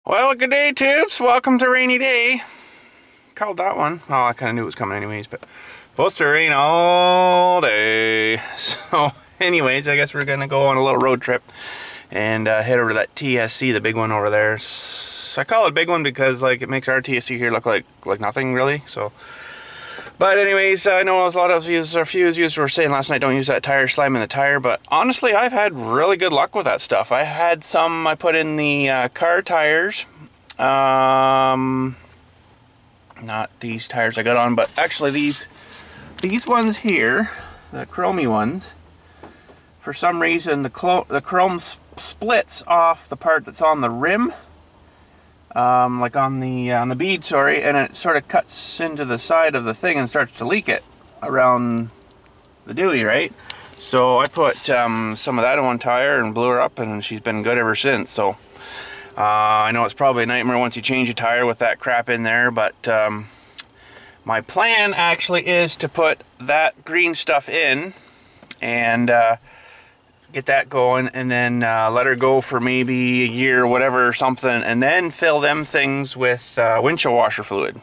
Well, good day, tubes. Welcome to Rainy Day. Called that one. Oh, I kind of knew it was coming anyways, but supposed to rain all day. So, anyways, I guess we're going to go on a little road trip and head over to that TSC, the big one over there. So I call it a big one because like it makes our TSC here look like nothing really. So, but anyways, I know a lot of you, a few of you were saying last night, don't use that tire slime in the tire, but honestly, I've had really good luck with that stuff. I had some I put in the car tires, not these tires I got on, but actually these ones here, the chromey ones, for some reason the chrome splits off the part that's on the rim. Like on the bead, sorry, and it sort of cuts into the side of the thing and starts to leak it around the dewey, right? So I put some of that on one tire and blew her up, and she's been good ever since. So I know it's probably a nightmare once you change a tire with that crap in there, but my plan actually is to put that green stuff in and get that going, and then let her go for maybe a year or whatever or something, and then fill them things with windshield washer fluid.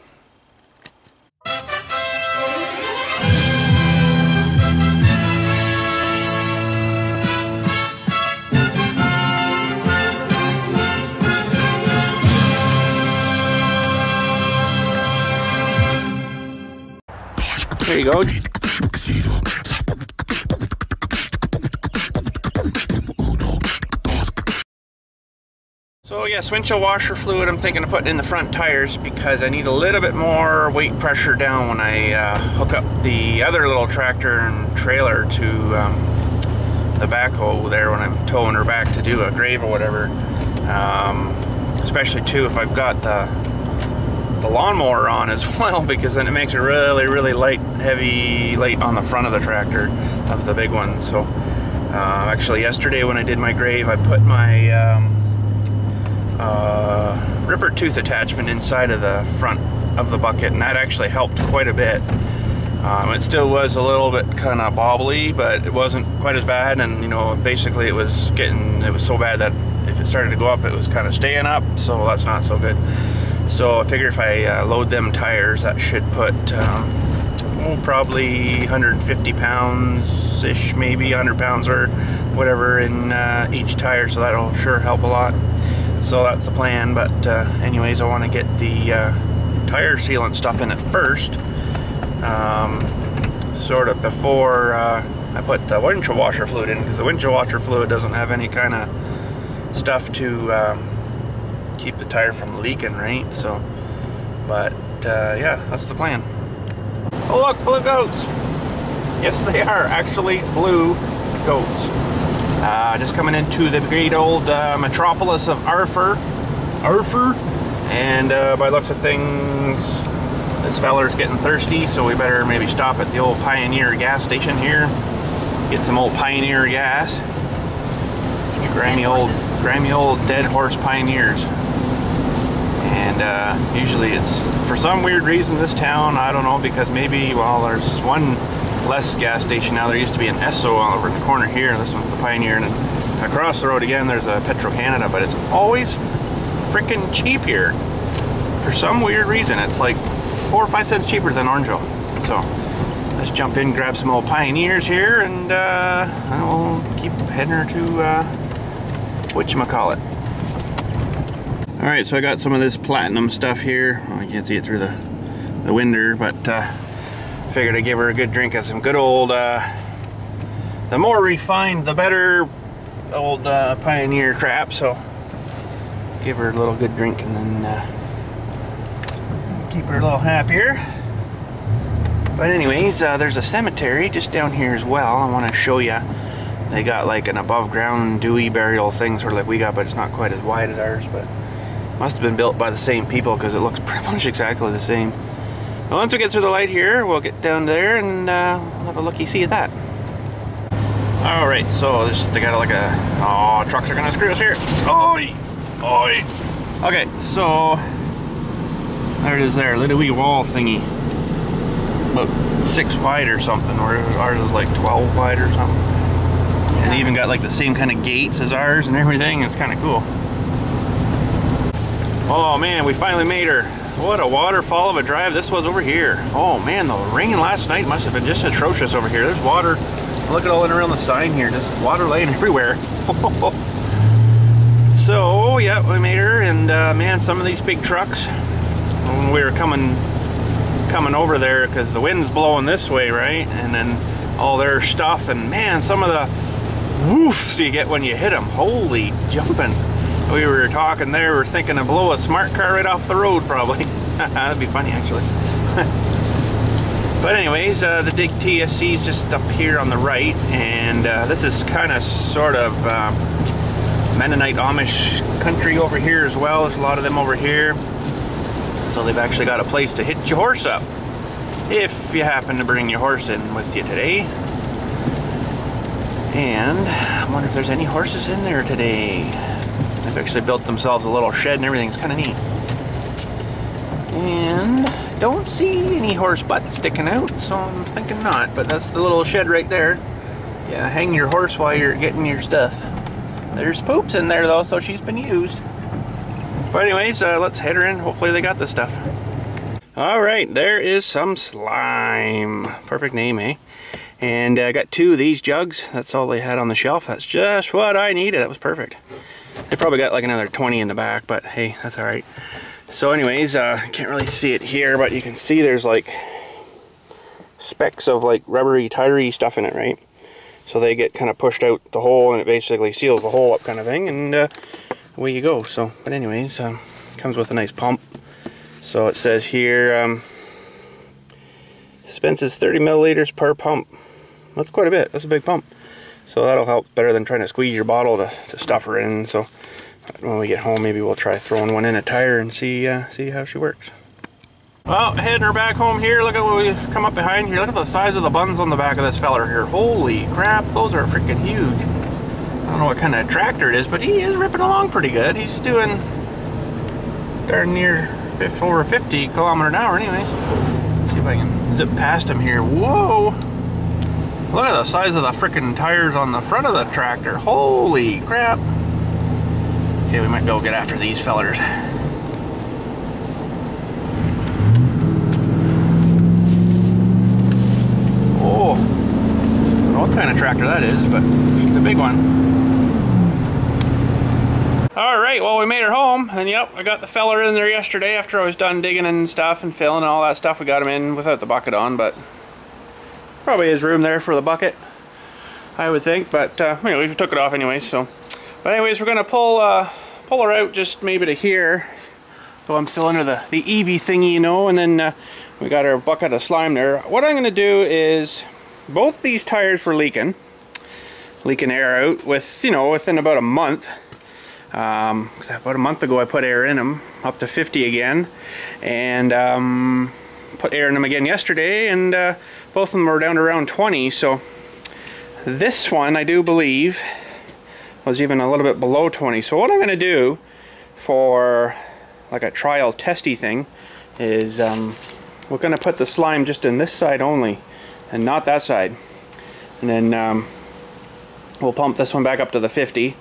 There you go. So yes, windshield washer fluid I'm thinking of putting in the front tires because I need a little bit more weight pressure down when I hook up the other little tractor and trailer to the backhoe there when I'm towing her back to do a grave or whatever. Especially too if I've got the lawnmower on as well, because then it makes it really light, heavy, light on the front of the tractor, of the big one. So actually yesterday when I did my grave, I put my ripper tooth attachment inside of the front of the bucket, and that actually helped quite a bit. It still was a little bit kind of bobbly, but it wasn't quite as bad, and you know, basically it was so bad that if it started to go up, it was kind of staying up, so that's not so good. So I figure if I load them tires, that should put probably 150 pounds ish, maybe 100 pounds or whatever in each tire, so that'll sure help a lot. So that's the plan, but anyways, I want to get the tire sealant stuff in it first, sort of before I put the windshield washer fluid in, because the windshield washer fluid doesn't have any kind of stuff to keep the tire from leaking, right? So, but yeah, that's the plan. Oh look, blue goats! Yes, they are actually blue goats. Just coming into the great old metropolis of Arthur, and by looks of things, this feller's getting thirsty, so we better maybe stop at the old Pioneer gas station here, get some old Pioneer gas. Grimy old dead horse Pioneers. And usually it's, for some weird reason, this town, I don't know, because maybe, well, there's one less gas station now. There used to be an Esso over in the corner here, and this one's the Pioneer, and then across the road again there's a Petro-Canada, but it's always freaking cheap here. For some weird reason, it's like 4 or 5 cents cheaper than Orangeville. So let's jump in, grab some old Pioneers here, and we'll keep heading her to whatchamacallit. Alright, so I got some of this platinum stuff here. Well, I can't see it through the window, but figured I'd give her a good drink of some good old, the more refined the better, old Pioneer crap. So give her a little good drink and then keep her a little happier. But anyways, there's a cemetery just down here as well. I want to show you. They got like an above ground dewey burial thing, sort of like we got, but it's not quite as wide as ours, but must have been built by the same people because it looks pretty much exactly the same. Well, once we get through the light here, we'll get down there and we'll have a looky-see at that. Alright, so they got like a... Oh, trucks are gonna screw us here. Oi! Oi! Okay, so... There it is there, little wee wall thingy. About 6 wide or something, whereas ours is like 12 wide or something. And they even got like the same kind of gates as ours and everything. It's kind of cool. Oh man, we finally made her. What a waterfall of a drive this was over here. Oh man, the rain last night must have been just atrocious over here. There's water. Look at all around the sign here, just water laying everywhere. So yeah, we made her, and man, some of these big trucks, when we were coming over there, because the wind's blowing this way, right, and then all their stuff, and man, some of the woofs you get when you hit them, holy jumping. We were talking there, we were thinking of blow a smart car right off the road probably. That'd be funny actually. But anyways, the big TSC is just up here on the right, and this is kind of sort of Mennonite Amish country over here as well. There's a lot of them over here. So they've actually got a place to hitch your horse up, if you happen to bring your horse in with you today. And I wonder if there's any horses in there today. They've actually built themselves a little shed and everything. It's kind of neat. And don't see any horse butts sticking out, so I'm thinking not. But that's the little shed right there. Yeah, hang your horse while you're getting your stuff. There's poops in there though, so she's been used. But anyways, let's head her in. Hopefully they got this stuff. Alright, there is some slime. Perfect name, eh? And I got 2 of these jugs. That's all they had on the shelf. That's just what I needed. That was perfect. They probably got like another 20 in the back, but hey, that's alright. So anyways, can't really see it here, but you can see there's like specks of like rubbery, tiry stuff in it, right? So they get kind of pushed out the hole, and it basically seals the hole up kind of thing, and away you go. So, but anyways, comes with a nice pump. So it says here, dispenses 30 milliliters per pump. That's quite a bit. That's a big pump. So that'll help better than trying to squeeze your bottle to stuff her in. So when we get home, maybe we'll try throwing one in a tire and see how she works. Well, heading her back home here. Look at what we've come up behind here. Look at the size of the buns on the back of this feller here. Holy crap, those are freaking huge. I don't know what kind of tractor it is, but he is ripping along pretty good. He's doing darn near over 50 kilometers an hour anyways. Let's see if I can zip past him here. Whoa! Look at the size of the freaking tires on the front of the tractor. Holy crap. Okay, we might be able to get after these fellers. Oh, I don't know what kind of tractor that is, but she's a big one. Alright, well, we made her home, and yep, I got the feller in there yesterday after I was done digging and stuff and filling and all that stuff. We got him in without the bucket on, but probably is room there for the bucket, I would think. But anyway, we took it off anyway. So, but anyways, we're gonna pull her out just maybe to here. So I'm still under the EV thingy, you know, and then we got our bucket of slime there. What I'm gonna do is, both these tires were leaking air out within about a month. Because about a month ago I put air in them up to 50 again, and put air in them again yesterday, and both of them were down to around 20. So this one, I do believe, was even a little bit below 20. So what I'm going to do for like a trial testy thing is we're going to put the slime just in this side only and not that side, and then we'll pump this one back up to the 50.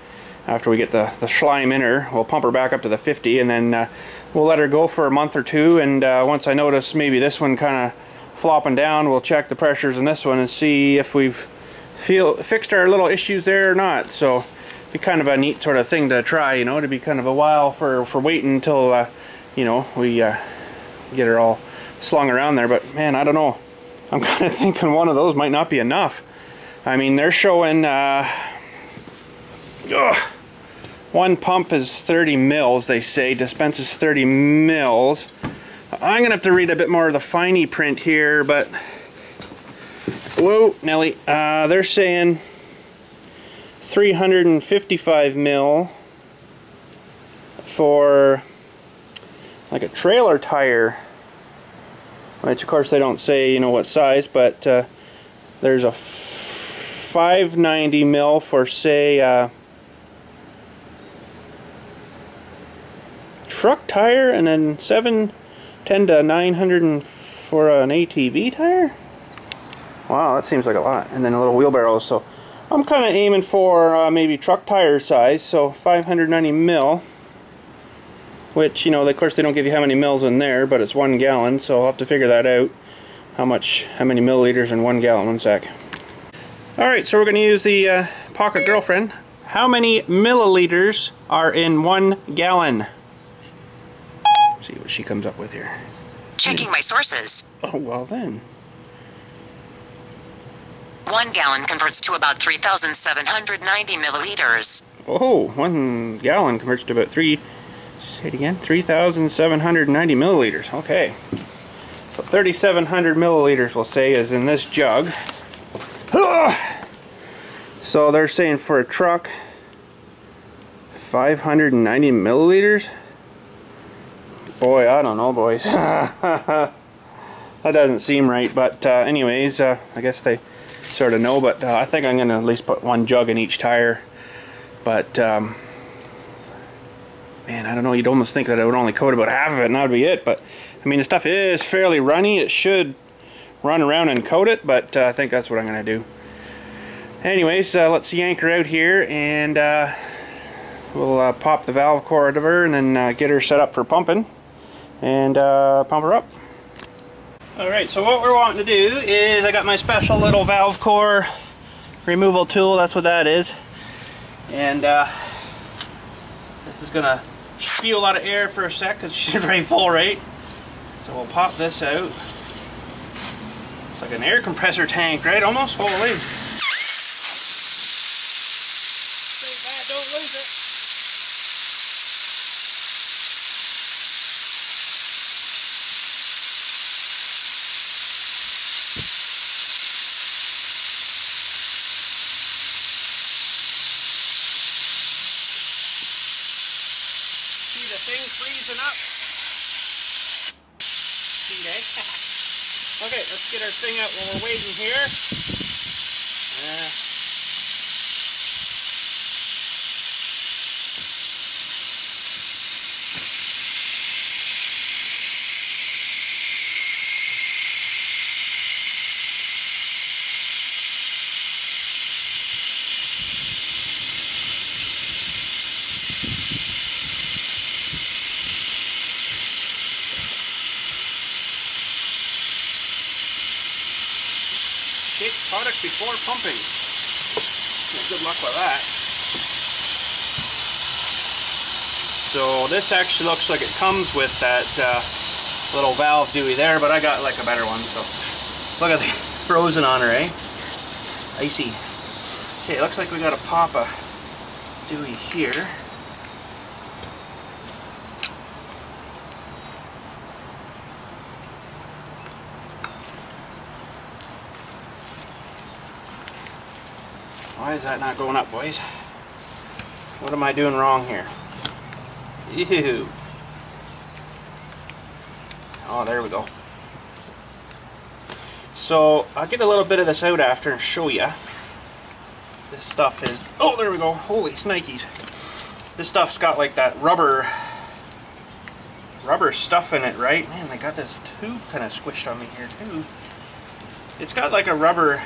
After we get the slime in her, we'll pump her back up to the 50, and then we'll let her go for a month or two, and once I notice maybe this one kind of flopping down, we'll check the pressures in this one and see if we've fixed our little issues there or not. So it'd be kind of a neat sort of thing to try, you know, to be kind of a while for waiting until you know, we get her all slung around there. But man, I don't know, I'm kind of thinking one of those might not be enough. I mean, they're showing one pump is 30 mils, they say, dispenses 30 mils. I'm gonna have to read a bit more of the finey print here, but whoa, Nelly, they're saying 355 mil for like a trailer tire, which of course they don't say, you know, what size, but there's a 590 mil for, say, truck tire, and then 710 to 900 for an ATV tire. Wow, that seems like a lot. And then a little wheelbarrow. So I'm kind of aiming for maybe truck tire size, so 590 mil. which, you know, of course they don't give you how many mils in there, but it's 1 gallon, so I'll have to figure that out. How many milliliters in 1 gallon. One sec. Alright, so we're going to use the Pocket Girlfriend. How many milliliters are in 1 gallon? Let's see what she comes up with here. Checking my sources. Oh, well then. 1 gallon converts to about 3,790 milliliters. Oh, 1 gallon converts to about say it again, 3,790 milliliters. Okay. So 3,700 milliliters, we'll say, is in this jug. So they're saying for a truck, 590 milliliters? Boy, I don't know, boys. That doesn't seem right, but anyways, I guess they sort of know, but I think I'm going to at least put 1 jug in each tire. But, man, I don't know, you'd almost think that I would only coat about half of it and that would be it, but, I mean, the stuff is fairly runny. It should run around and coat it, but I think that's what I'm going to do. Anyways, let's yank her out here, and we'll pop the valve cord of her and then get her set up for pumping and pump her up. Alright, so what we're wanting to do is I got my special little valve core removal tool. That's what that is. And this is going to spew a lot of air for a sec because she's very full, right? So we'll pop this out. It's like an air compressor tank, right? Almost. Holy. Don't lose it. See the thing freezing up? See, eh? Okay, let's get our thing out while we're waiting here. Shake product before pumping. Good luck with that. So this actually looks like it comes with that little valve dewey there, but I got like a better one. So look at the frozen on her, eh? Icy. Okay, it looks like we got to pop a dewey here. Why is that not going up, boys? What am I doing wrong here? Ew. Oh, there we go. So, I'll get a little bit of this out after and show you. This stuff is... Oh, there we go. Holy snikes. This stuff's got like that rubber stuff in it, right? Man, they got this tube kind of squished on me here, too. It's got like a rubber...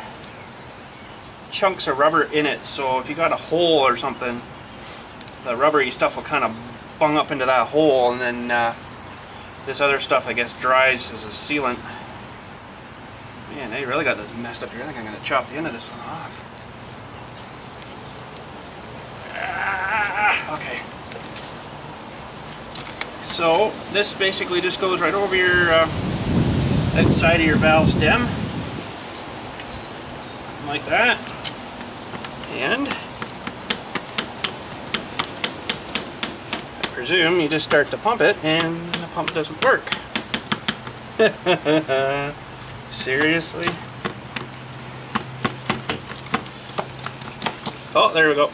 chunks of rubber in it, so if you got a hole or something, the rubbery stuff will kind of bung up into that hole, and then this other stuff, I guess, dries as a sealant. Man, they really got this messed up here. I think I'm going to chop the end of this one off. Okay. So this basically just goes right over your outside of your valve stem, like that. And I presume you just start to pump it and the pump doesn't work. Seriously? Oh, there we go.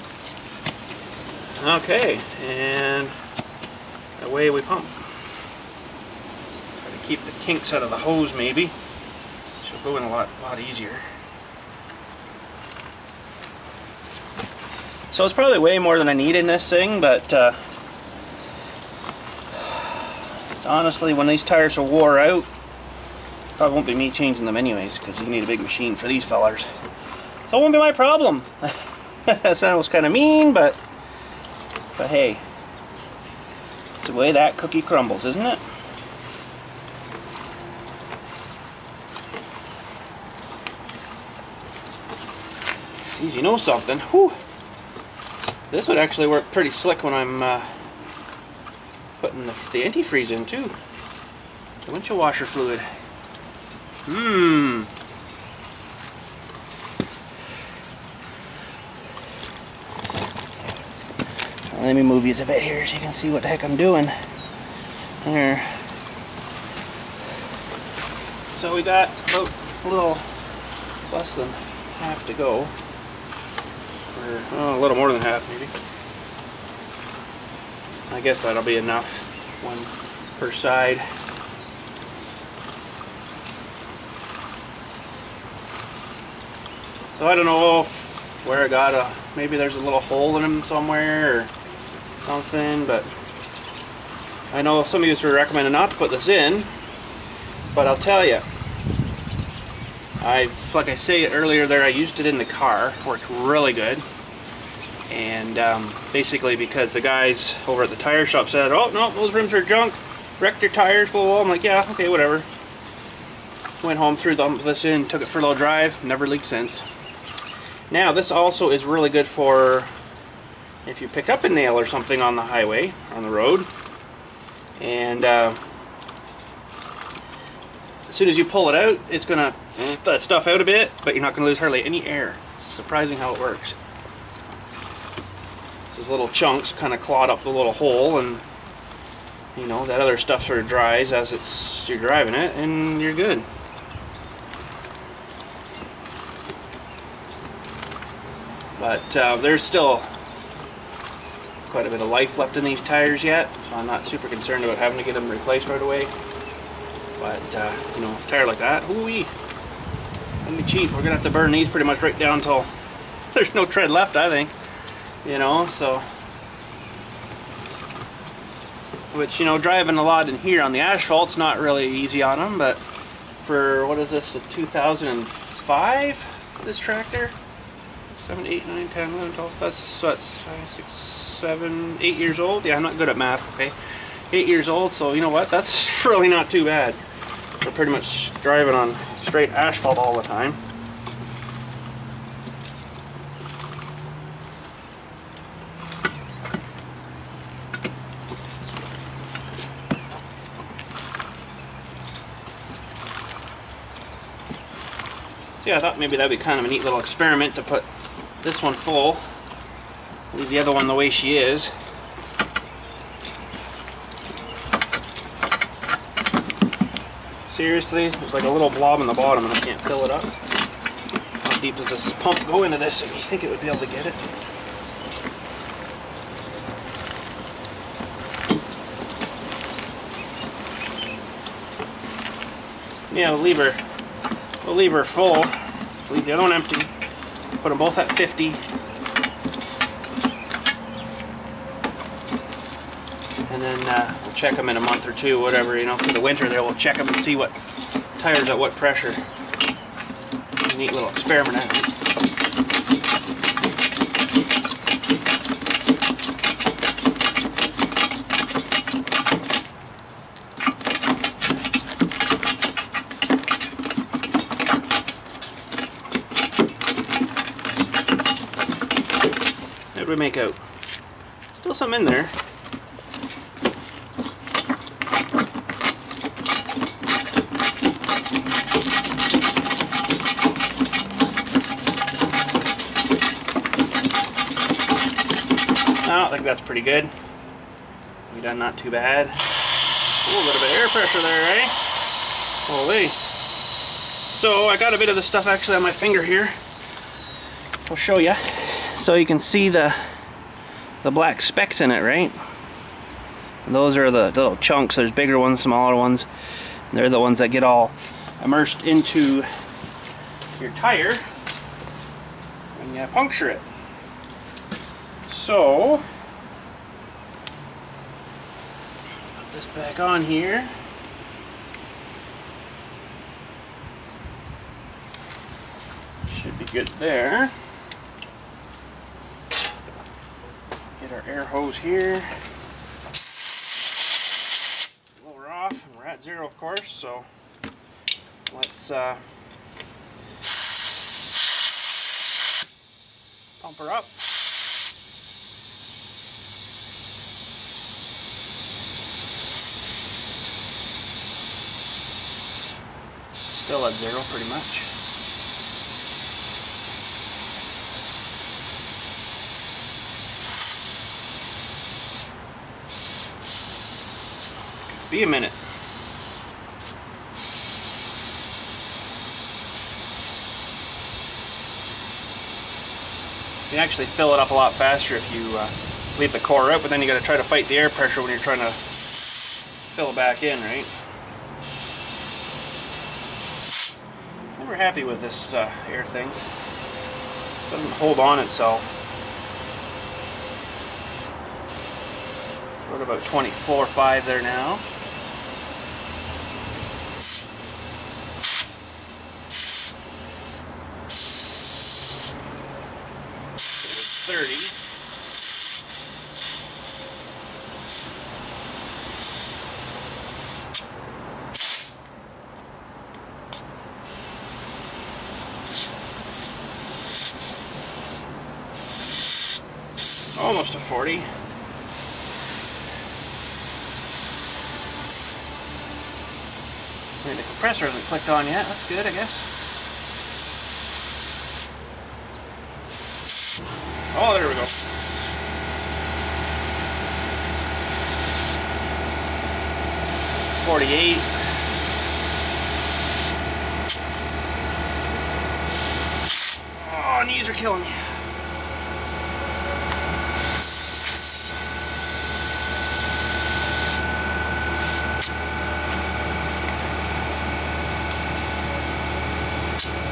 Okay, and away we pump. Try to keep the kinks out of the hose, maybe. She'll go in a lot easier. So it's probably way more than I need in this thing, but honestly, when these tires are wore out, probably won't be me changing them anyways, because you need a big machine for these fellers. So it won't be my problem. That sounds kind of mean, but hey, That's the way that cookie crumbles, isn't it? Geez, you know something? Whew. This would actually work pretty slick when I'm putting the antifreeze in too. The windshield washer fluid. Let me move these a bit here so you can see what the heck I'm doing. There. So we got about a little less than half to go. Or oh, a little more than half maybe. I guess that'll be enough. One per side. So I don't know where I got maybe there's a little hole in them somewhere or something, but I know some of you were recommending not to put this in, but I'll tell you, like I say earlier there, I used it in the car, worked really good, and basically because the guys over at the tire shop said, oh no, those rims are junk, wrecked your tires, blah, blah, blah. I'm like, yeah, okay, whatever. Went home, threw this in, took it for a little drive, never leaked since. Now this also is really good for if you pick up a nail or something on the highway, on the road, and as soon as you pull it out, it's going to that stuff out a bit, but you're not going to lose hardly any air. It's surprising how it works. So those little chunks kind of clog up the little hole, and you know, that other stuff sort of dries as you're driving it, and you're good. But there's still quite a bit of life left in these tires yet, so I'm not super concerned about having to get them replaced right away. But you know, a tire like that, ooh-wee, gonna be cheap. We're gonna have to burn these pretty much right down until there's no tread left, I think. You know, so which, you know, driving a lot in here on the asphalt's not really easy on them, but for what is this, a 2005? This tractor, 7, 8, 9, 10, 11, 12. That's 5, 6, 7, 8 years old. Yeah, I'm not good at math. Okay, 8 years old. So you know what? That's really not too bad. We're pretty much driving on straight asphalt all the time. So yeah, I thought maybe that'd be kind of a neat little experiment to put this one full, leave the other one the way she is. Seriously, there's like a little blob in the bottom and I can't fill it up. How deep does this pump go into this if you think it would be able to get it? Yeah, we'll leave her full, leave the other one empty, put them both at 50. And then we'll check them in a month or two, whatever, you know, through the winter there, we'll check them and see what tires at what pressure. A neat little experiment, I think. What did we make out? Still some in there. I think that's pretty good. We done not too bad. Ooh, a little bit of air pressure there, eh? Holy. So I got a bit of the stuff actually on my finger here. I'll show you. So you can see the black specks in it, right? And those are the little chunks. There's bigger ones, smaller ones. And they're the ones that get all immersed into your tire when you puncture it. So let's put this back on here. Should be good there. Get our air hose here. off, and we're at 0 of course, so let's pump her up. Still at 0 pretty much. Be a minute. You can actually fill it up a lot faster if you leave the core out, but then you got to try to fight the air pressure when you're trying to fill it back in, right? We're happy with this air thing. It doesn't hold on itself. We're at about 24.5 there now. 30. Almost to 40. The compressor hasn't clicked on yet. That's good, I guess. Oh, there we go. $48. Oh, knees are killing me.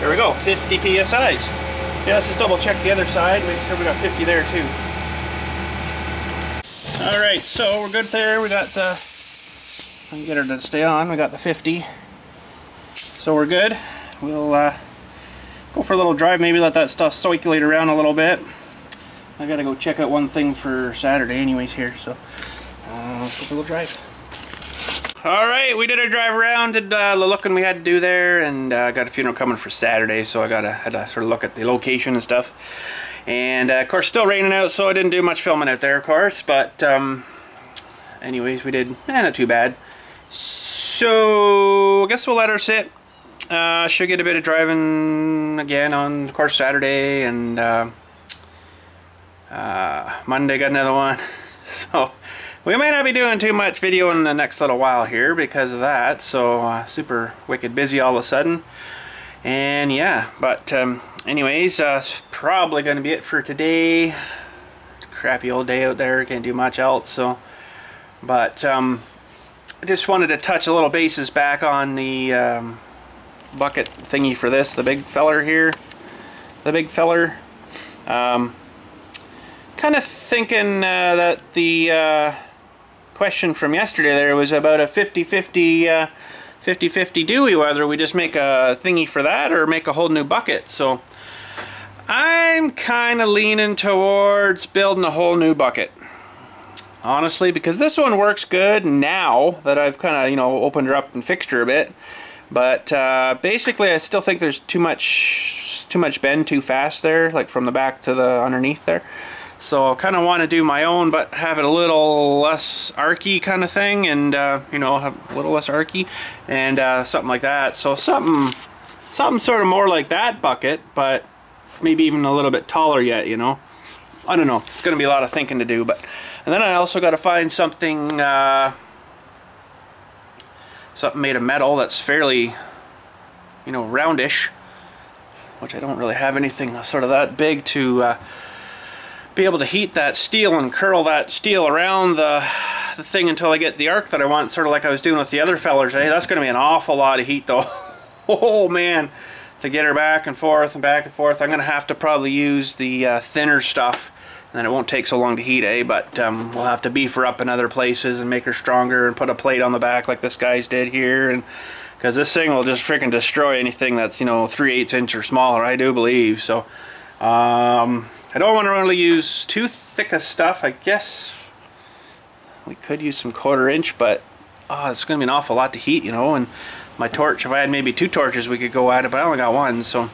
There we go, 50 PSIs. Yeah, let's just double check the other side, make sure we got 50 there too. Alright, so we're good there. We got the, let me get her to stay on, we got the 50. So we're good. We'll go for a little drive, maybe let that stuff circulate around a little bit. I gotta go check out one thing for Saturday anyways here, so let's go for a little drive. Alright, we did a drive around, did the looking we had to do there, and got a funeral coming for Saturday, so I had to sort of look at the location and stuff. And of course, still raining out, so I didn't do much filming out there, of course, but anyways, we did not too bad. So I guess we'll let her sit. She'll get a bit of driving again on, of course, Saturday, and Monday got another one. So we may not be doing too much video in the next little while here because of that, so super wicked busy all of a sudden. And yeah, but anyways, it's probably going to be it for today. Crappy old day out there, can't do much else, so. But I just wanted to touch a little bases back on the bucket thingy for this, the big feller here. The big feller. Kind of thinking that the question from yesterday there was about a 50-50 Dewey, whether we just make a thingy for that or make a whole new bucket. So I'm kind of leaning towards building a whole new bucket, honestly, because this one works good now that I've kind of, you know, opened her up and fixed her a bit. But basically I still think there's too much bend too fast there, like from the back to the underneath there. So I kind of want to do my own, but have it a little less archy kind of thing, and you know, have a little less archy, and something like that. So something sort of more like that bucket, but maybe even a little bit taller yet. You know, I don't know. It's going to be a lot of thinking to do, but and then I also got to find something something made of metal that's fairly, you know, roundish, which I don't really have anything sort of that big to be able to heat that steel and curl that steel around the thing until I get the arc that I want, sort of like I was doing with the other fellers. Hey, that's going to be an awful lot of heat though. Oh man, to get her back and forth and back and forth. I'm going to have to probably use the thinner stuff, and then it won't take so long to heat, but we'll have to beef her up in other places and make her stronger and put a plate on the back like this guy's did here, and because this thing will just freaking destroy anything that's, you know, 3/8 inch or smaller, I do believe. So I don't want to really use too thick of stuff. I guess we could use some 1/4 inch, but oh, it's going to be an awful lot to heat, you know, and my torch, if I had maybe 2 torches we could go at it, but I only got 1, so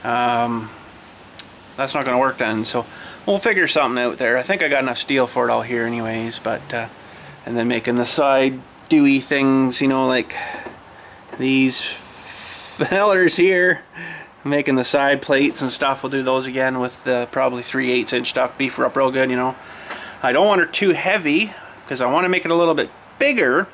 that's not going to work then, so we'll figure something out there. I think I got enough steel for it all here anyways, but and then making the side dewy things, you know, like these fellers here, making the side plates and stuff. We'll do those again with the probably 3/8 inch stuff, beef her up real good, you know. I don't want her too heavy because I want to make it a little bit bigger,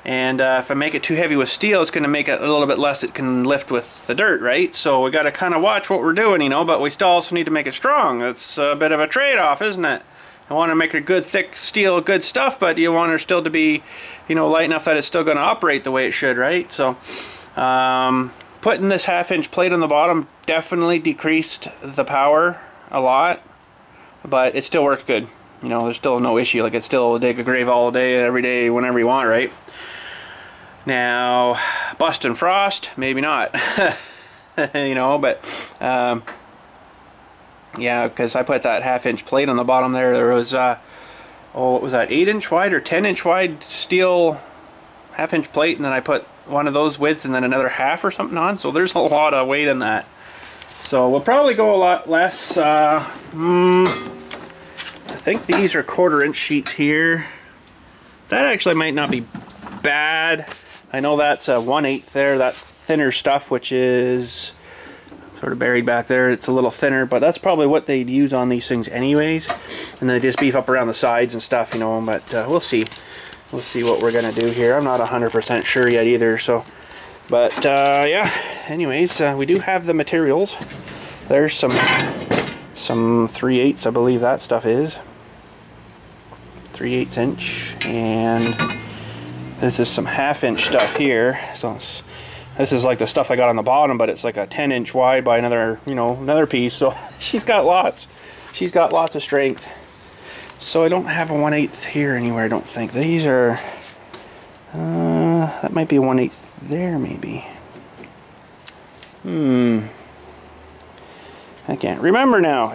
and if I make it too heavy with steel, it's going to make it a little bit less it can lift with the dirt, right? So we got to kind of watch what we're doing, you know, but we still also need to make it strong. It's a bit of a trade-off, isn't it? I want to make it good, thick steel, good stuff, but you want her still to be, you know, light enough that it's still going to operate the way it should, right? So putting this 1/2 inch plate on the bottom definitely decreased the power a lot, but it still worked good. You know, there's still no issue. Like, it's still dig a grave all day, every day, whenever you want, right? Now, bust and frost, maybe not. You know, but yeah, because I put that 1/2 inch plate on the bottom there. There was oh, what was that, 8 inch wide or 10 inch wide steel 1/2 inch plate, and then I put one of those widths and then another 1/2 or something on, so there's a lot of weight in that. So we'll probably go a lot less. I think these are 1/4 inch sheets here. That actually might not be bad. I know that's a 1/8 there, that thinner stuff, which is sort of buried back there. It's a little thinner, but that's probably what they'd use on these things anyways, and they just beef up around the sides and stuff, you know. But we'll see. We'll see what we're gonna do here. I'm not 100% sure yet either, so, but yeah, anyways, we do have the materials. There's some 3/8, I believe that stuff is 3/8 inch, and this is some 1/2 inch stuff here. So this is like the stuff I got on the bottom, but it's like a 10 inch wide by another, you know, another piece. So she's got lots of strength. So I don't have a 1/8 here anywhere, I don't think. These are that might be 1/8 there, maybe. I can't remember now.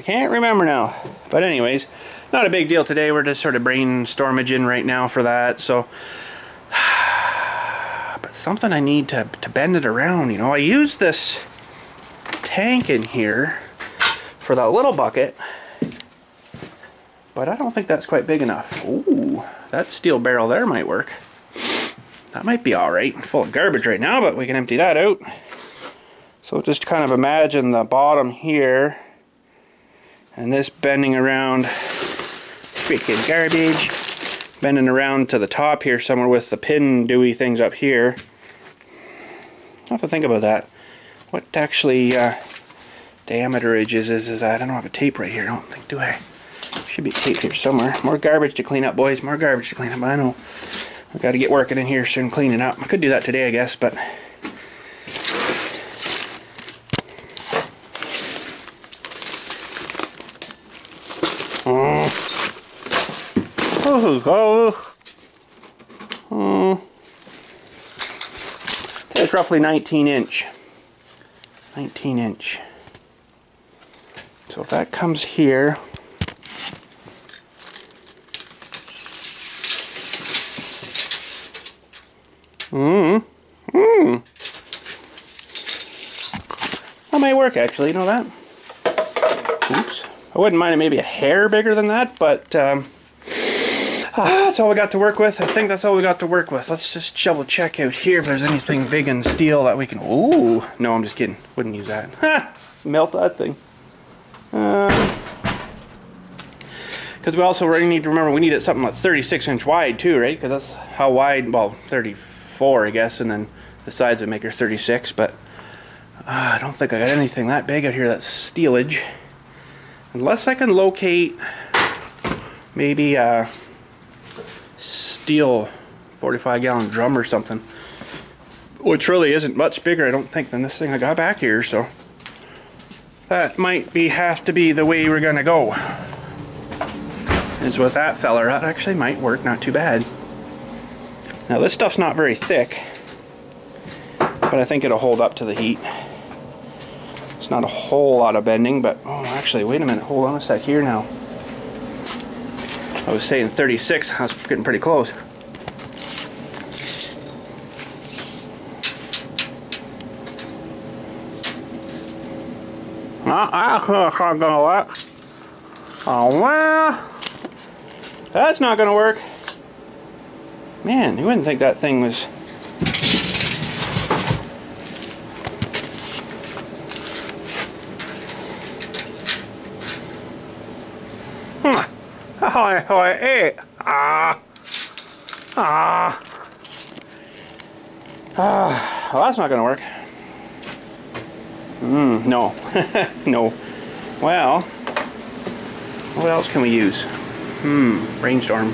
But anyways, not a big deal today. We're just sort of brainstorming right now for that. So, but something I need to bend it around, you know. I used this tank in here for that little bucket, but I don't think that's quite big enough. Ooh, that steel barrel there might work. That might be alright. Full of garbage right now, but we can empty that out. So just kind of imagine the bottom here, and this bending around, freaking garbage, bending around to the top here somewhere with the pin dewy things up here. I'll have to think about that. What actually diameterage is that? I don't have a tape right here, I don't think, do I? Should be tape here somewhere. More garbage to clean up, boys, more garbage to clean up. I know. I've got to get working in here soon and cleaning up. I could do that today, I guess, but it's roughly 19 inch. 19 inch. So if that comes here, that might work actually, you know that? Oops. I wouldn't mind it maybe a hair bigger than that, but that's all we got to work with. I think that's all we got to work with. Let's just double check out here if there's anything big in steel that we can... Ooh! No, I'm just kidding. Wouldn't use that. Ha! Melt that thing. Because we also really need to remember we need it something that's 36 inch wide too, right? Because that's how wide, well, 34 I guess, and then the sides would make her 36, but I don't think I got anything that big out here that's steelage. Unless I can locate maybe a steel 45-gallon drum or something, which really isn't much bigger, I don't think, than this thing I got back here, so that might have to be the way we're gonna go. Is with that feller. That actually might work, not too bad. Now this stuff's not very thick, but I think it'll hold up to the heat. It's not a whole lot of bending, but oh, actually, wait a minute, hold on a sec here now. I was saying 36, I was getting pretty close. That's not gonna work. Oh well, that's not gonna work. Man, you wouldn't think that thing was. Well, that's not gonna work. No. No. Well, what else can we use? Brainstorm.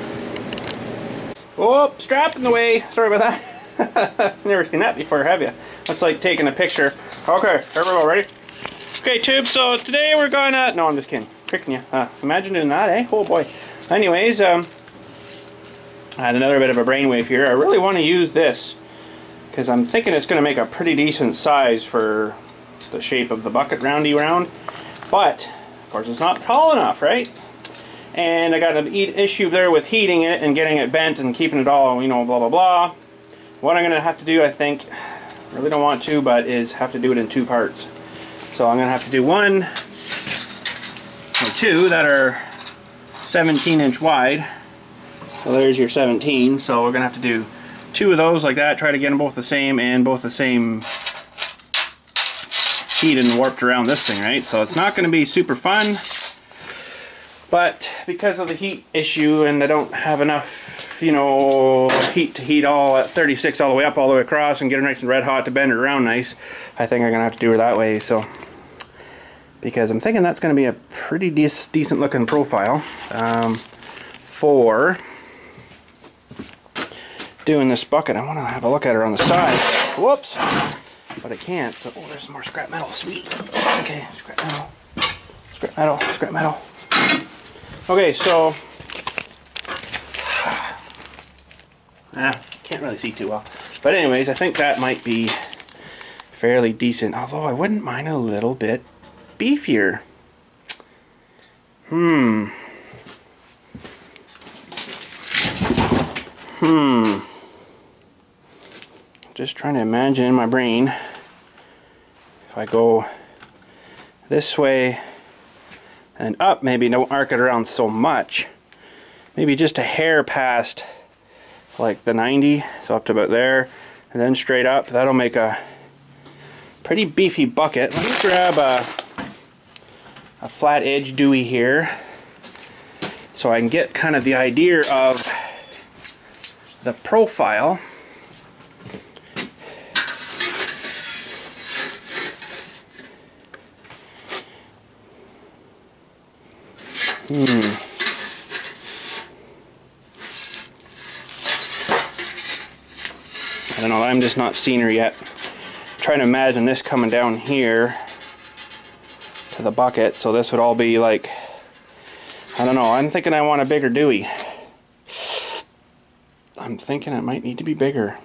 Oh, strap in the way. Sorry about that. Never seen that before, have you? That's like taking a picture. Okay, everyone ready? Okay, tube, so today we're gonna... No, I'm just kidding. Tricking you. Imagine doing that, eh? Oh boy. Anyways, I had another bit of a brainwave here. I really want to use this because I'm thinking it's going to make a pretty decent size for the shape of the bucket, roundy round. But, of course, it's not tall enough, right? And I got an issue there with heating it and getting it bent and keeping it all, you know, blah, blah, blah. What I'm going to have to do, I think, really don't want to, but is have to do it in 2 parts. So I'm going to have to do 1 or 2 that are 17-inch wide. So there's your 17. So we're going to have to do 2 of those like that, try to get them both the same and both the same heated and warped around this thing, right? So it's not going to be super fun. But because of the heat issue and I don't have enough, you know, heat to heat all at 36 all the way up, all the way across and get it nice and red hot to bend it around nice, I think I'm going to have to do it that way. So, because I'm thinking that's going to be a pretty decent looking profile for doing this bucket. I want to have a look at her on the side. Whoops! But I can't. So, oh, there's some more scrap metal. Sweet. Okay, scrap metal. Scrap metal. Scrap metal. Okay, so can't really see too well. But anyways, I think that might be fairly decent. Although I wouldn't mind a little bit beefier. Just trying to imagine in my brain if I go this way and up, maybe don't arc it around so much. Maybe just a hair past like the 90, so up to about there, and then straight up. That'll make a pretty beefy bucket. Let me grab a flat edge Dewey here so I can get kind of the idea of the profile. I don't know, I'm just not seeing her yet. I'm trying to imagine this coming down here to the bucket, so this would all be like, I don't know, I'm thinking I want a bigger Dewey. I'm thinking it might need to be bigger.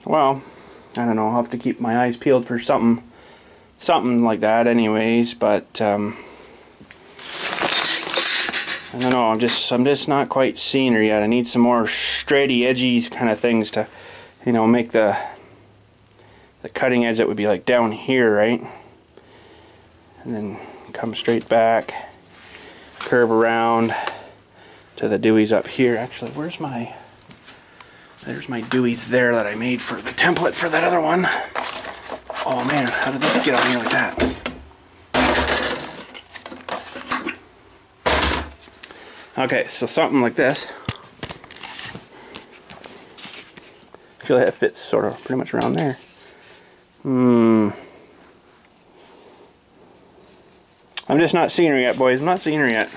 Well, I don't know, I'll have to keep my eyes peeled for something like that anyways, but I don't know, I'm just not quite seeing her yet. I need some more straighty, edgy kind of things to, you know, make the cutting edge that would be like down here, right? And then come straight back, curve around to the Deweys up here. Actually, there's my Deweys there that I made for the template for that other one. Oh man, how did this get on here like that? Okay, so something like this. I feel like it fits sort of pretty much around there. I'm just not seeing her yet, boys. I'm not seeing her yet.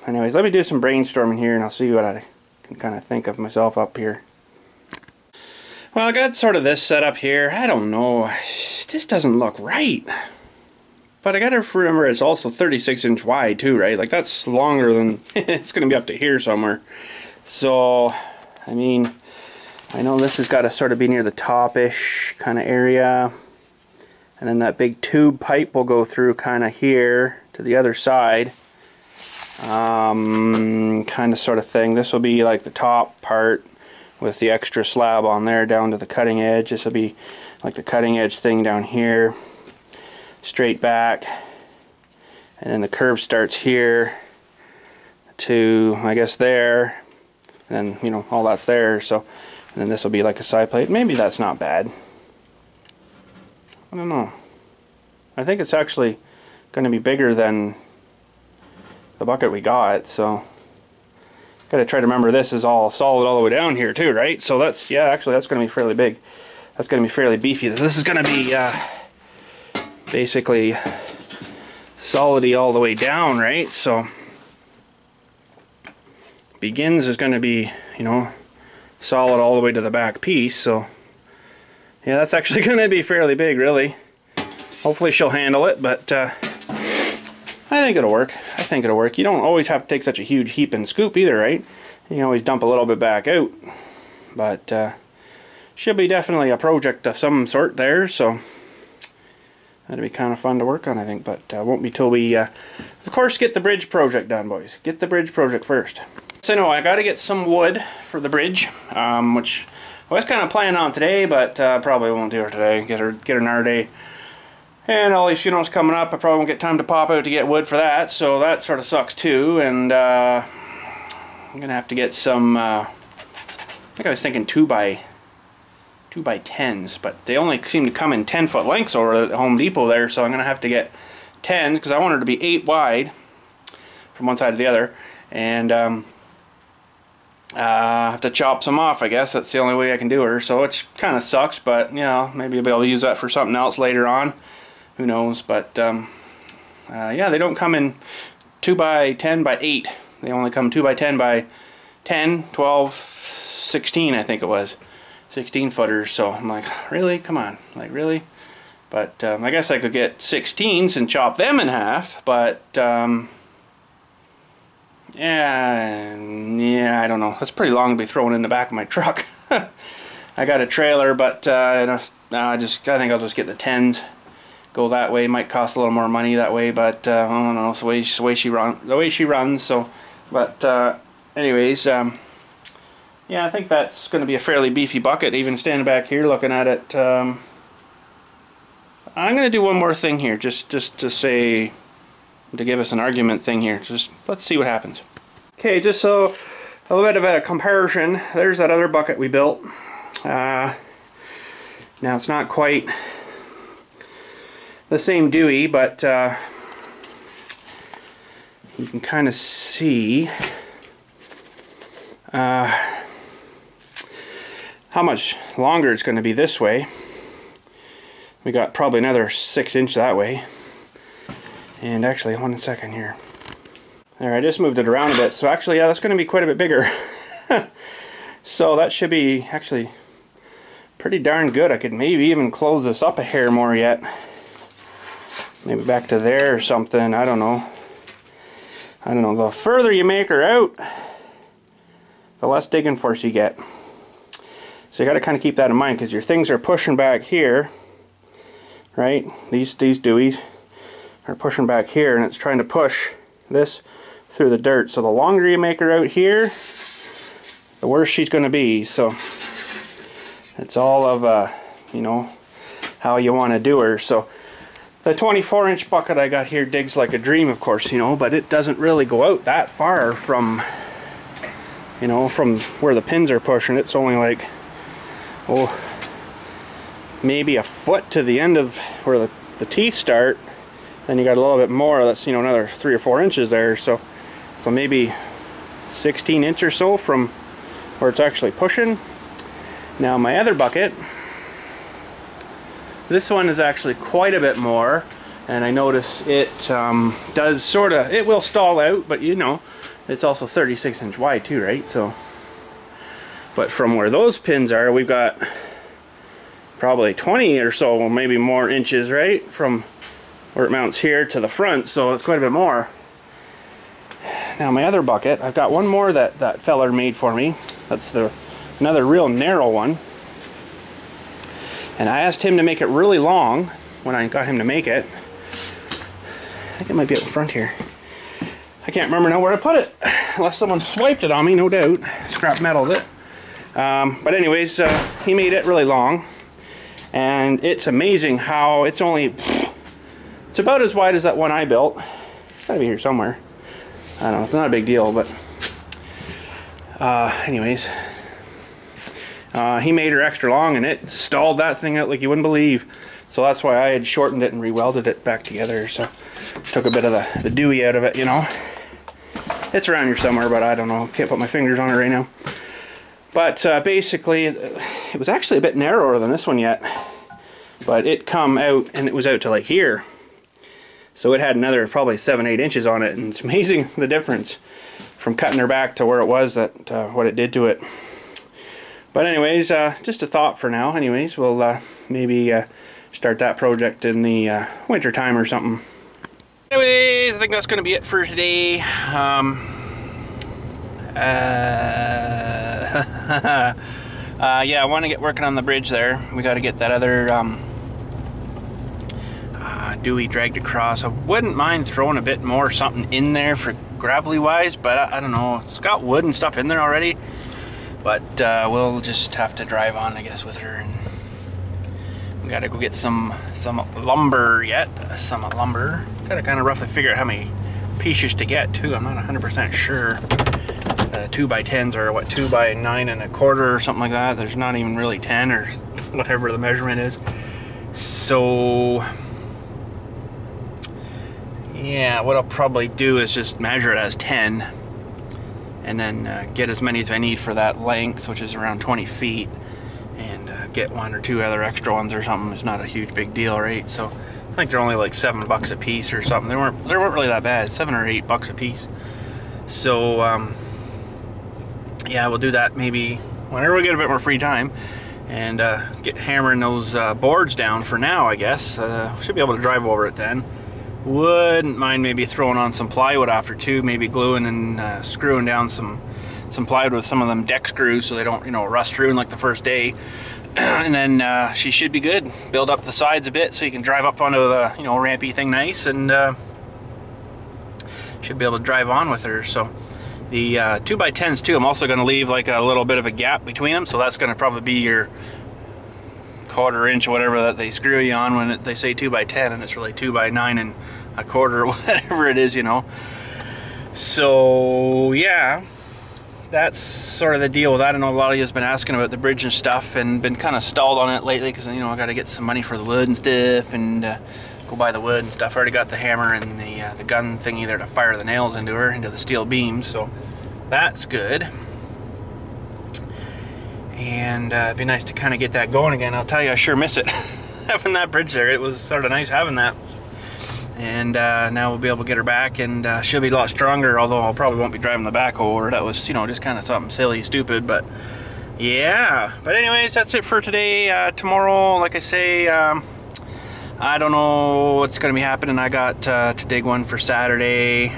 Anyways, let me do some brainstorming here and I'll see what I can kind of think of myself up here. Well, I got sort of this set up here. I don't know. This doesn't look right. But I gotta remember it's also 36-inch wide too, right? Like that's longer than it's gonna be up to here somewhere. So, I mean, I know this has got to sort of be near the top-ish kind of area, and then that big tube pipe will go through kind of here to the other side, kind of sort of thing. This will be like the top part, with the extra slab on there down to the cutting edge. This will be like the cutting edge thing down here, straight back, and then the curve starts here to, I guess, there, and then, you know, all that's there. So, and then this will be like a side plate. Maybe that's not bad. I don't know. I think it's actually going to be bigger than the bucket we got, so got to try to remember this is all solid all the way down here too, right? So that's, yeah, actually that's going to be fairly big. That's going to be fairly beefy. This is going to be basically solid-y all the way down, right? So begins is going to be, you know, solid all the way to the back piece. So yeah, that's actually going to be fairly big, really. Hopefully she'll handle it, but I think it'll work. I think it'll work. You don't always have to take such a huge heap and scoop either, right? You can always dump a little bit back out. But should be definitely a project of some sort there, so that'll be kind of fun to work on, I think. But won't be till we, of course, get the bridge project done, boys. Get the bridge project first. So no, I got to get some wood for the bridge, which I was kind of planning on today, but probably won't do it today. Get her another day. And all these funerals coming up, I probably won't get time to pop out to get wood for that, so that sort of sucks too. And I'm gonna have to get some. I think I was thinking 2x10s, but they only seem to come in 10-foot lengths over at Home Depot there, so I'm gonna have to get 10s because I want her to be 8 wide from one side to the other, and I have to chop some off. I guess that's the only way I can do her. So it kind of sucks, but you know, maybe I'll be able to use that for something else later on. Who knows? But yeah, they don't come in 2x10x8. They only come 2x10x10, 12, 16, I think it was. 16 footers. So I'm like, really? Come on. Like, really? But I guess I could get 16s and chop them in half. But yeah, I don't know. That's pretty long to be thrown in the back of my truck. I got a trailer, but I think I'll just get the 10s. Go that way. Might cost a little more money that way, but I don't know. It's the way she runs. So, but anyways, yeah, I think that's going to be a fairly beefy bucket. Even standing back here looking at it, I'm going to do one more thing here, just to say, to give us an argument thing here. Just let's see what happens. Okay, just so a little bit of a comparison. There's that other bucket we built. Now it's not quite the same Dewey, but you can kind of see how much longer it's going to be this way. We got probably another 6 inch that way. And actually, 1 second here. There, I just moved it around a bit. So actually, yeah, that's going to be quite a bit bigger. So that should be actually pretty darn good. I could maybe even close this up a hair more yet. Maybe back to there or something. I don't know. The further you make her out, the less digging force you get. So you got to kind of keep that in mind, because your things are pushing back here, right? These Deweys are pushing back here, and it's trying to push this through the dirt. So the longer you make her out here, the worse she's going to be. So it's all of you know, how you want to do her. So the 24-inch bucket I got here digs like a dream, of course, you know, but it doesn't really go out that far from, you know, from where the pins are pushing. It's only like, oh, maybe a foot to the end of where the teeth start. Then you got a little bit more. That's, you know, another 3 or 4 inches there. So maybe 16 inch or so from where it's actually pushing. Now my other bucket, this one is actually quite a bit more, and I notice it does sort of, it will stall out, but you know, it's also 36 inch wide too, right? So, but from where those pins are, we've got probably 20 or so, maybe more inches, right? From where it mounts here to the front, so it's quite a bit more. Now my other bucket, I've got one more that feller made for me. That's another real narrow one. And I asked him to make it really long when I got him to make it. I think it might be up front here. I can't remember now where I put it, unless someone swiped it on me, no doubt. Scrap metaled it. But anyways, he made it really long, and it's amazing how it's about as wide as that one I built. It's gotta be here somewhere. I don't know, it's not a big deal, but anyways, he made her extra long, and it stalled that thing out like you wouldn't believe. So that's why I had shortened it and rewelded it back together. So took a bit of the dewy out of it, you know. It's around here somewhere, but I don't know. Can't put my fingers on it right now. But basically, it was actually a bit narrower than this one yet. But it come out, and it was out to like here. So it had another probably 7-8 inches on it, and it's amazing the difference from cutting her back to where it was, that what it did to it. But anyways, just a thought for now. Anyways, we'll maybe start that project in the winter time or something. Anyways, I think that's going to be it for today. Yeah, I want to get working on the bridge there. We got to get that other Dewey dragged across. I wouldn't mind throwing a bit more something in there for gravelly wise, but I don't know. It's got wood and stuff in there already. But we'll just have to drive on, I guess, with her. And we gotta go get some lumber yet. Some lumber. Gotta kind of roughly figure out how many pieces to get too. I'm not 100% sure. 2x10s are what, 2 by 9 1/4 or something like that. There's not even really 10 or whatever the measurement is. So yeah, what I'll probably do is just measure it as 10. And then get as many as I need for that length, which is around 20 feet, and get 1 or 2 other extra ones or something. It's not a huge big deal, right? So I think they're only like $7 a piece or something. They weren't really that bad, $7 or $8 a piece. So yeah, we'll do that maybe whenever we get a bit more free time, and get hammering those boards down for now, I guess. Should be able to drive over it then. Wouldn't mind maybe throwing on some plywood after too, maybe gluing and screwing down some plywood with some of them deck screws so they don't, you know, rust through in like the first day. And then she should be good. Build up the sides a bit so you can drive up onto the, you know, rampy thing nice, and should be able to drive on with her. So the 2x10s too, I'm also going to leave like a little bit of a gap between them, so that's going to probably be your 1/4 inch or whatever that they screw you on when they say 2x10, and it's really 2 by 9 1/4 or whatever it is, you know. So yeah, that's sort of the deal with that. I know a lot of you has been asking about the bridge and stuff, and been kind of stalled on it lately because, you know, I got to get some money for the wood and stuff, and go buy the wood and stuff. I already got the hammer and the gun thingy there to fire the nails into her, into the steel beams, so that's good. And it'd be nice to kind of get that going again. I'll tell you, I sure miss it. Having that bridge there, it was sort of nice having that. And now we'll be able to get her back, and she'll be a lot stronger, although I probably won't be driving the backhoe over. That was, you know, just kind of something silly, stupid, but yeah. But anyways, that's it for today. Tomorrow, like I say, I don't know what's going to be happening. I got to dig one for Saturday.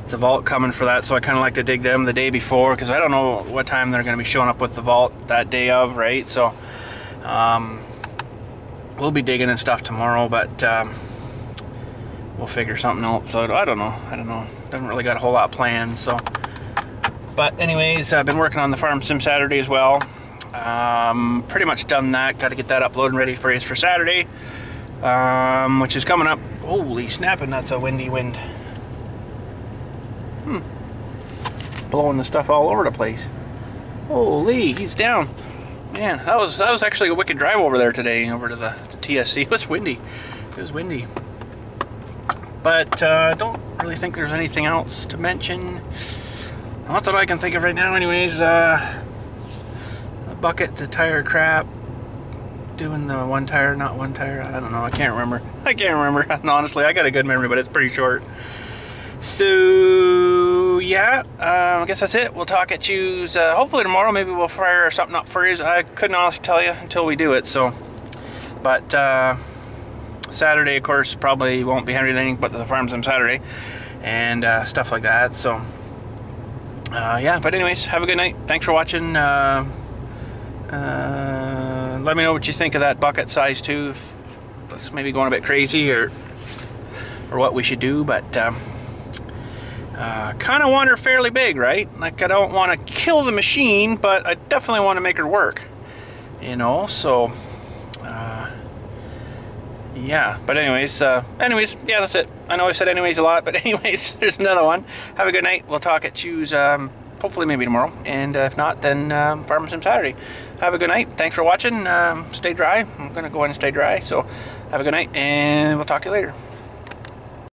It's a vault coming for that, so I kind of like to dig them the day before, because I don't know what time they're going to be showing up with the vault that day of, right? So we'll be digging and stuff tomorrow, but we'll figure something else out. I don't know. Haven't really got a whole lot planned. So, but anyways, I've been working on the Farm Sim Saturday as well. Pretty much done that. Got to get that uploaded and ready for you for Saturday, which is coming up. Holy snapping! That's a windy wind. Blowing the stuff all over the place. Holy, he's down. Man, that was actually a wicked drive over there today, over to the TSC. It was windy. It was windy. But I don't really think there's anything else to mention. Not that I can think of right now anyways. A bucket to tire crap. Doing the one tire, not one tire. I don't know. I can't remember. And honestly, I got a good memory, but it's pretty short. So yeah, I guess that's it. We'll talk at you hopefully tomorrow. Maybe we'll fire something up for you. I couldn't honestly tell you until we do it. So, but Saturday, of course, probably won't be anything but the Farm Sim Saturday and stuff like that. So yeah, but anyways, have a good night. Thanks for watching. Let me know what you think of that bucket size too. If that's maybe going a bit crazy, or what we should do. But kind of want her fairly big, right? Like, I don't want to kill the machine, but I definitely want to make her work. You know, so yeah. But anyways, yeah, that's it. I know I said anyways a lot, but anyways, there's another one. Have a good night. We'll talk at Choose, hopefully maybe tomorrow, and if not, then Farmer Sim Saturday. Have a good night. Thanks for watching. Stay dry. I'm gonna go in and stay dry. So have a good night, and we'll talk to you later.